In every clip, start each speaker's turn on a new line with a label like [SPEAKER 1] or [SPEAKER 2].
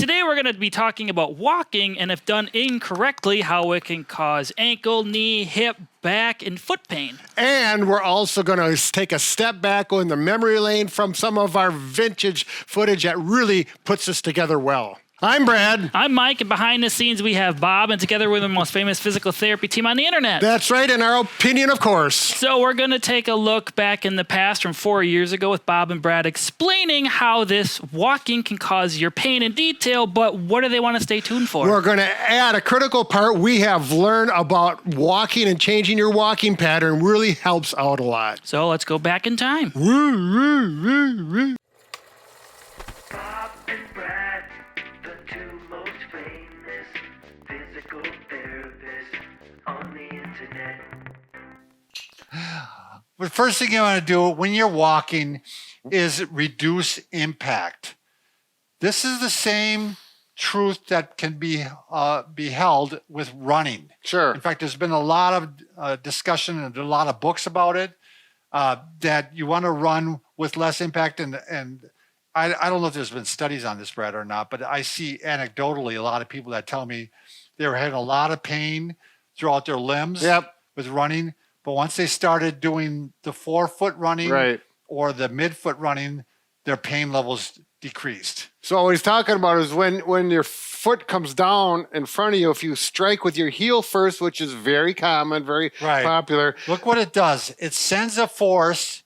[SPEAKER 1] Today we're going to be talking about walking and if done incorrectly, how it can cause ankle, knee, hip, back, and foot pain.
[SPEAKER 2] And we're also going to take a step back, go in the memory lane from some of our vintage footage that really puts us together well. I'm Brad.
[SPEAKER 1] I'm Mike, and behind the scenes we have Bob, and together we're the most famous physical therapy team on the internet.
[SPEAKER 2] That's right, in our opinion, of course.
[SPEAKER 1] So we're going to take a look back in the past from 4 years ago with Bob and Brad explaining how this walking can cause your pain in detail, but what do they want to stay tuned for?
[SPEAKER 2] We're going to add a critical part. We have learned about walking and changing your walking pattern really helps out a lot.
[SPEAKER 1] So let's go back in time.
[SPEAKER 2] Woo, woo, woo, woo.
[SPEAKER 3] Bob and Brad, the two most famous physical therapists on the internet.
[SPEAKER 4] The first thing you want to do when you're walking is reduce impact. This is the same truth that can be held with running.
[SPEAKER 2] Sure.
[SPEAKER 4] In fact, there's been a lot of discussion and a lot of books about it, that you want to run with less impact. And I don't know if there's been studies on this, Brad, or not, but I see anecdotally a lot of people that tell me they were having a lot of pain throughout their limbs with running. But once they started doing the forefoot running or the midfoot running, their pain levels decreased.
[SPEAKER 2] So what he's talking about is when your foot comes down in front of you, if you strike with your heel first, which is very common, very popular.
[SPEAKER 4] Look what it does. It sends a force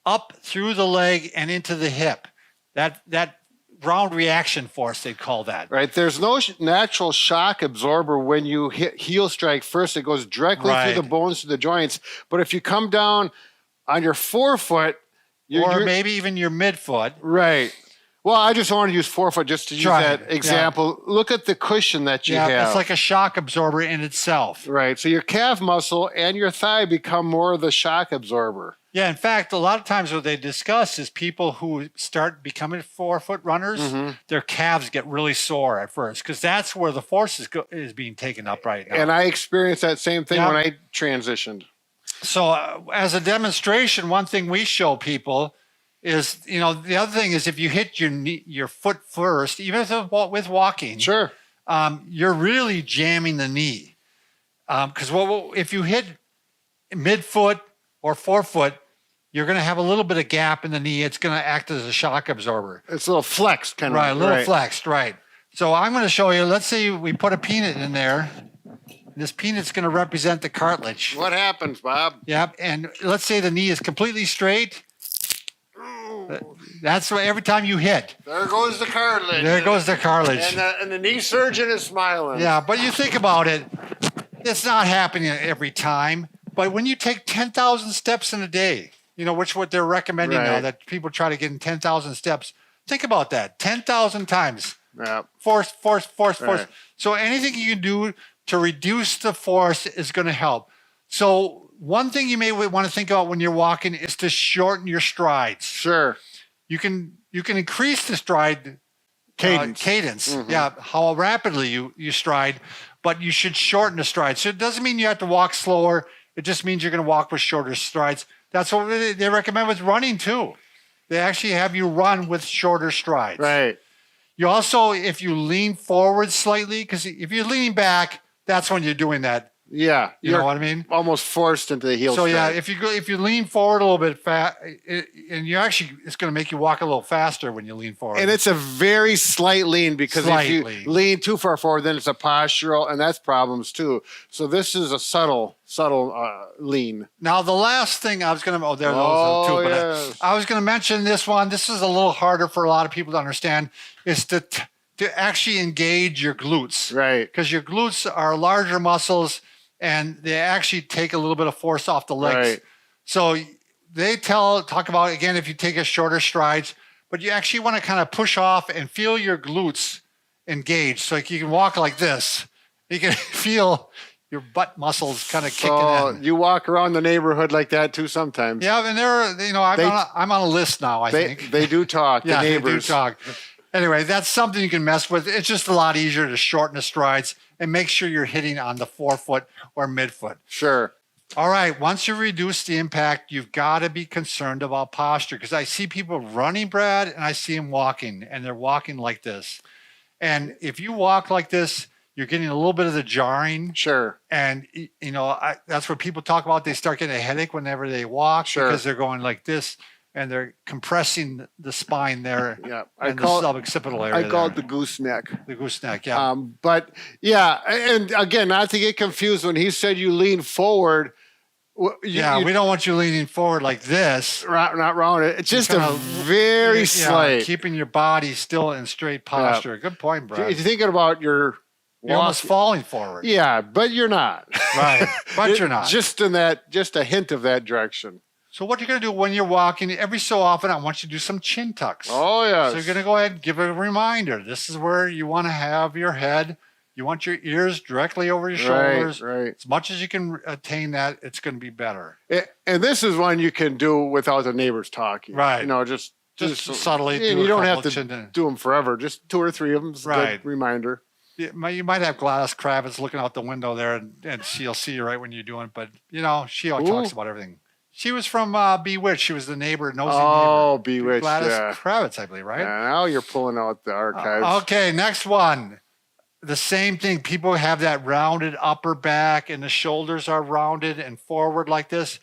[SPEAKER 4] up through the leg and into the hip. That ground reaction force, they call that.
[SPEAKER 2] Right. There's no natural shock absorber when you hit heel strike first. It goes directly through the bones to the joints. But if you come down on your forefoot,
[SPEAKER 4] or maybe even your midfoot.
[SPEAKER 2] Right. Well, I just want to use forefoot just to use that example. Yeah. Look at the cushion that you have.
[SPEAKER 4] It's like a shock absorber in itself.
[SPEAKER 2] Right. So your calf muscle and your thigh become more of the shock absorber.
[SPEAKER 4] Yeah, in fact, a lot of times what they discuss is people who start becoming forefoot runners, their calves get really sore at first because that's where the force is being taken up right now.
[SPEAKER 2] And I experienced that same thing when I transitioned.
[SPEAKER 4] So as a demonstration, one thing we show people is, the other thing is if you hit your foot first, even with walking, you're really jamming the knee. Because if you hit midfoot or forefoot, you're going to have a little bit of gap in the knee. It's going to act as a shock absorber.
[SPEAKER 2] It's a little flexed kind of.
[SPEAKER 4] Right, a little flexed, right. So I'm going to show you, let's say we put a peanut in there. This peanut's going to represent the cartilage.
[SPEAKER 2] What happens, Bob?
[SPEAKER 4] Yep, and let's say the knee is completely straight. That's what every time you hit.
[SPEAKER 2] There goes the cartilage.
[SPEAKER 4] There goes the cartilage.
[SPEAKER 2] And the knee surgeon is smiling.
[SPEAKER 4] Yeah, but you think about it, it's not happening every time. But when you take 10,000 steps in a day, which what they're recommending now, that people try to get in 10,000 steps. Think about that, 10,000 times.
[SPEAKER 2] Yeah.
[SPEAKER 4] Force. So anything you can do to reduce the force is going to help. So one thing you may want to think about when you're walking is to shorten your strides.
[SPEAKER 2] Sure.
[SPEAKER 4] You can increase the stride cadence.
[SPEAKER 2] Mm-hmm.
[SPEAKER 4] Yeah, how rapidly you stride, but you should shorten the stride. So it doesn't mean you have to walk slower. It just means you're going to walk with shorter strides. That's what they recommend with running too. They actually have you run with shorter strides.
[SPEAKER 2] Right.
[SPEAKER 4] You also, if you lean forward slightly, because if you're leaning back, that's when you're doing that.
[SPEAKER 2] Yeah.
[SPEAKER 4] You know what I mean?
[SPEAKER 2] Almost forced into the heel.
[SPEAKER 4] So
[SPEAKER 2] stride.
[SPEAKER 4] if you lean forward a little bit and it's going to make you walk a little faster when you lean forward.
[SPEAKER 2] And it's a very slight lean because if you lean too far forward, then it's a postural, and that's problems too. So this is a subtle lean.
[SPEAKER 4] Now the last thing I was going to I was going to mention this one. This is a little harder for a lot of people to understand. Is to actually engage your glutes,
[SPEAKER 2] right?
[SPEAKER 4] Because your glutes are larger muscles. And they actually take a little bit of force off the legs.
[SPEAKER 2] Right.
[SPEAKER 4] So they talk about, again, if you take a shorter strides, but you actually want to kind of push off and feel your glutes engaged. So like you can walk like this. You can feel your butt muscles kind of kicking in.
[SPEAKER 2] You walk around the neighborhood like that too sometimes.
[SPEAKER 4] Yeah, and I'm on a list now, I think.
[SPEAKER 2] They do talk, the neighbors.
[SPEAKER 4] They do talk. Anyway, that's something you can mess with. It's just a lot easier to shorten the strides and make sure you're hitting on the forefoot or midfoot.
[SPEAKER 2] Sure.
[SPEAKER 4] All right, once you reduce the impact, you've got to be concerned about posture because I see people running, Brad, and I see them walking, and they're walking like this. And if you walk like this, you're getting a little bit of the jarring.
[SPEAKER 2] Sure.
[SPEAKER 4] And, that's what people talk about. They start getting a headache whenever they walk because they're going like this and they're compressing the spine there.
[SPEAKER 2] Yeah.
[SPEAKER 4] And the suboccipital area.
[SPEAKER 2] I call it the gooseneck.
[SPEAKER 4] The gooseneck, yeah.
[SPEAKER 2] But yeah, and again, not to get confused, when he said you lean forward,
[SPEAKER 4] we don't want you leaning forward like this.
[SPEAKER 2] Not round it. It's just a very slight.
[SPEAKER 4] Keeping your body still in straight posture. Good point, Brad.
[SPEAKER 2] If you're thinking about you're
[SPEAKER 4] almost falling forward.
[SPEAKER 2] Yeah, but you're not.
[SPEAKER 4] Right, but you're not.
[SPEAKER 2] Just a hint of that direction.
[SPEAKER 4] So what you're going to do when you're walking, every so often, I want you to do some chin tucks.
[SPEAKER 2] Oh, yeah.
[SPEAKER 4] So you're going to go ahead and give it a reminder. This is where you want to have your head. You want your ears directly over your shoulders.
[SPEAKER 2] Right.
[SPEAKER 4] As much as you can attain that, it's going to be better.
[SPEAKER 2] And this is one you can do without the neighbors talking.
[SPEAKER 4] Right.
[SPEAKER 2] Just
[SPEAKER 4] subtly.
[SPEAKER 2] And you don't have to do them forever. Just 2 or 3 of them is a good reminder.
[SPEAKER 4] You might have Gladys Kravitz looking out the window there, and she'll see you right when you're doing it. But, she always talks about everything. She was from Bewitched. She was the neighbor, nosy neighbor.
[SPEAKER 2] Oh, Bewitched,
[SPEAKER 4] Gladys Kravitz, I believe, right?
[SPEAKER 2] Yeah, now you're pulling out the archives.
[SPEAKER 4] Okay, next one. The same thing. People have that rounded upper back, and the shoulders are rounded and forward like this.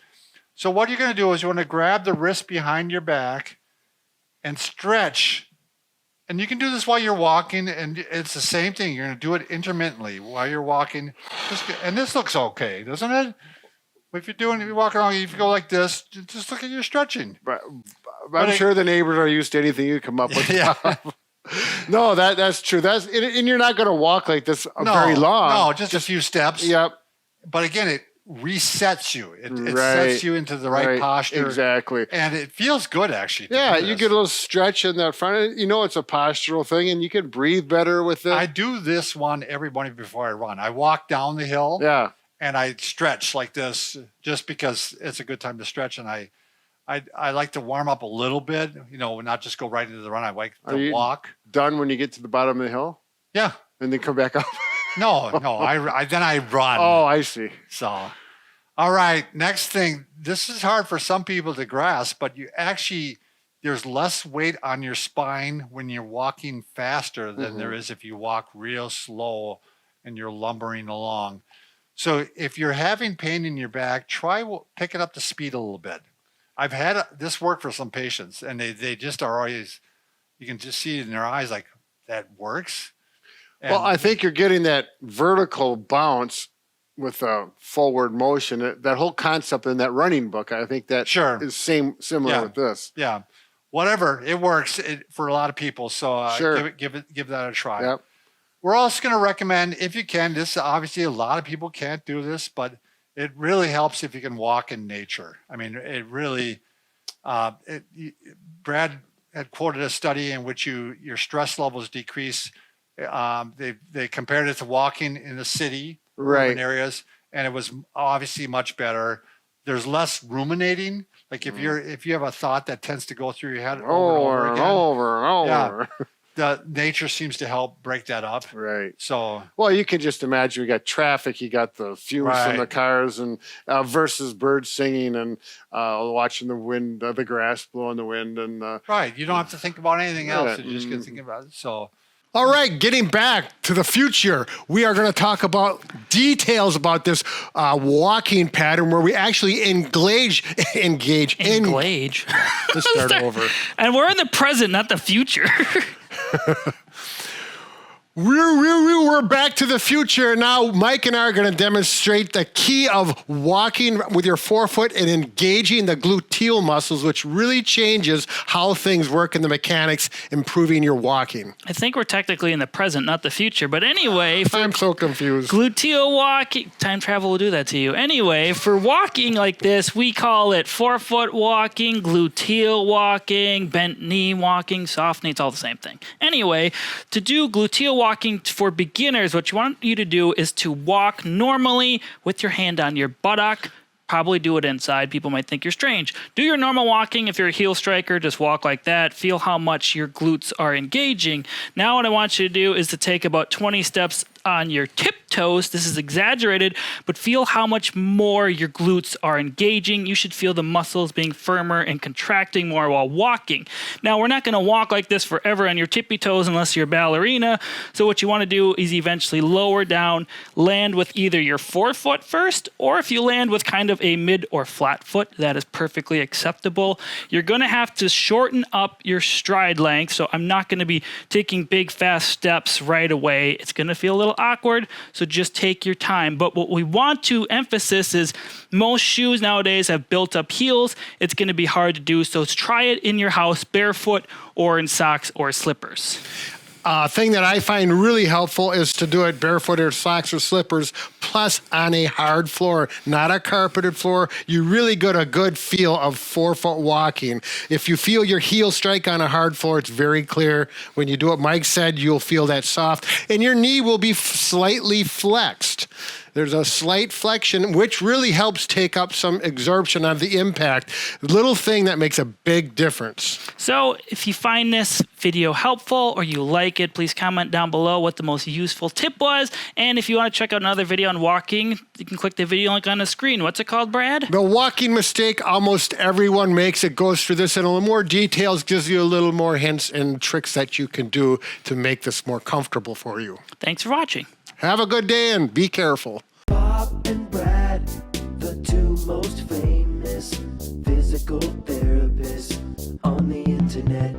[SPEAKER 4] So what you're going to do is you want to grab the wrist behind your back and stretch. And you can do this while you're walking, and it's the same thing. You're going to do it intermittently while you're walking. And this looks okay, doesn't it? If you're walking around, if you go like this, just look at your stretching.
[SPEAKER 2] But I'm sure the neighbors are used to anything you come up with.
[SPEAKER 4] Yeah.
[SPEAKER 2] No, that's true. And you're not going to walk like this very long.
[SPEAKER 4] No, just a few steps.
[SPEAKER 2] Yep.
[SPEAKER 4] But again, it resets you. It sets you into the right posture.
[SPEAKER 2] Exactly.
[SPEAKER 4] And it feels good, actually.
[SPEAKER 2] Yeah, you get a little stretch in that front. It's a postural thing, and you can breathe better with it.
[SPEAKER 4] I do this one every morning before I run. I walk down the hill.
[SPEAKER 2] Yeah.
[SPEAKER 4] And I stretch like this just because it's a good time to stretch. And I like to warm up a little bit, not just go right into the run. I like to walk.
[SPEAKER 2] Done when you get to the bottom of the hill?
[SPEAKER 4] Yeah.
[SPEAKER 2] And then come back up?
[SPEAKER 4] No. Then I run.
[SPEAKER 2] Oh, I see.
[SPEAKER 4] So, all right. Next thing. This is hard for some people to grasp, but there's less weight on your spine when you're walking faster than there is if you walk real slow and you're lumbering along. So if you're having pain in your back, try picking up the speed a little bit. I've had this work for some patients, and they just are always, you can just see it in their eyes like, that works. And
[SPEAKER 2] I think you're getting that vertical bounce with a forward motion. That whole concept in that running book, I think that is similar with this.
[SPEAKER 4] Yeah. Whatever, it works for a lot of people. So give that a try.
[SPEAKER 2] Yep.
[SPEAKER 4] We're also going to recommend, if you can, this obviously a lot of people can't do this, but it really helps if you can walk in nature. I mean, it really, Brad had quoted a study in which your stress levels decrease. They compared it to walking in the city, urban areas, and it was obviously much better. There's less ruminating. Like if you have a thought that tends to go through your head over and over. The nature seems to help break that up. Right. So,
[SPEAKER 2] you can just imagine we got traffic, you got the fumes from the cars, and versus birds singing and watching the wind, the grass blow in the wind, and
[SPEAKER 4] you don't have to think about anything else. You just get thinking about it. So.
[SPEAKER 2] All right, getting back to the future, we are going to talk about details about this walking pattern where we actually engage. Let's start over.
[SPEAKER 1] And we're in the present, not the future.
[SPEAKER 2] We're back to the future. Now, Mike and I are going to demonstrate the key of walking with your forefoot and engaging the gluteal muscles, which really changes how things work in the mechanics, improving your walking.
[SPEAKER 1] I think we're technically in the present, not the future. But anyway,
[SPEAKER 2] I'm so confused.
[SPEAKER 1] Gluteal walking, time travel will do that to you. Anyway, for walking like this, we call it forefoot walking, gluteal walking, bent knee walking, soft knee. It's all the same thing. Anyway, to do gluteal walking for beginners, what you want you to do is to walk normally with your hand on your buttock. Probably do it inside. People might think you're strange. Do your normal walking. If you're a heel striker, just walk like that. Feel how much your glutes are engaging. Now what I want you to do is to take about 20 steps on your tiptoes. This is exaggerated, but feel how much more your glutes are engaging. You should feel the muscles being firmer and contracting more while walking. Now, we're not going to walk like this forever on your tippy toes unless you're a ballerina. So what you want to do is eventually lower down, land with either your forefoot first, or if you land with kind of a mid or flat foot, that is perfectly acceptable. You're going to have to shorten up your stride length. So I'm not going to be taking big, fast steps right away. It's going to feel a little awkward, so just take your time. But what we want to emphasize is most shoes nowadays have built up heels. It's going to be hard to do, so try it in your house barefoot or in socks or slippers.
[SPEAKER 2] Thing that I find really helpful is to do it barefoot or socks or slippers, plus on a hard floor, not a carpeted floor. You really get a good feel of forefoot walking. If you feel your heel strike on a hard floor, it's very clear. When you do what Mike said, you'll feel that soft, and your knee will be slightly flexed. There's a slight flexion, which really helps take up some exertion on the impact. Little thing that makes a big difference.
[SPEAKER 1] So if you find this video helpful or you like it, please comment down below what the most useful tip was. And if you want to check out another video on walking, you can click the video link on the screen. What's it called, Brad?
[SPEAKER 2] The walking mistake almost everyone makes. It goes through this in a little more details, gives you a little more hints and tricks that you can do to make this more comfortable for you.
[SPEAKER 1] Thanks for watching.
[SPEAKER 2] Have a good day and be careful.
[SPEAKER 3] Bob and Brad, the two most famous physical therapists on the internet.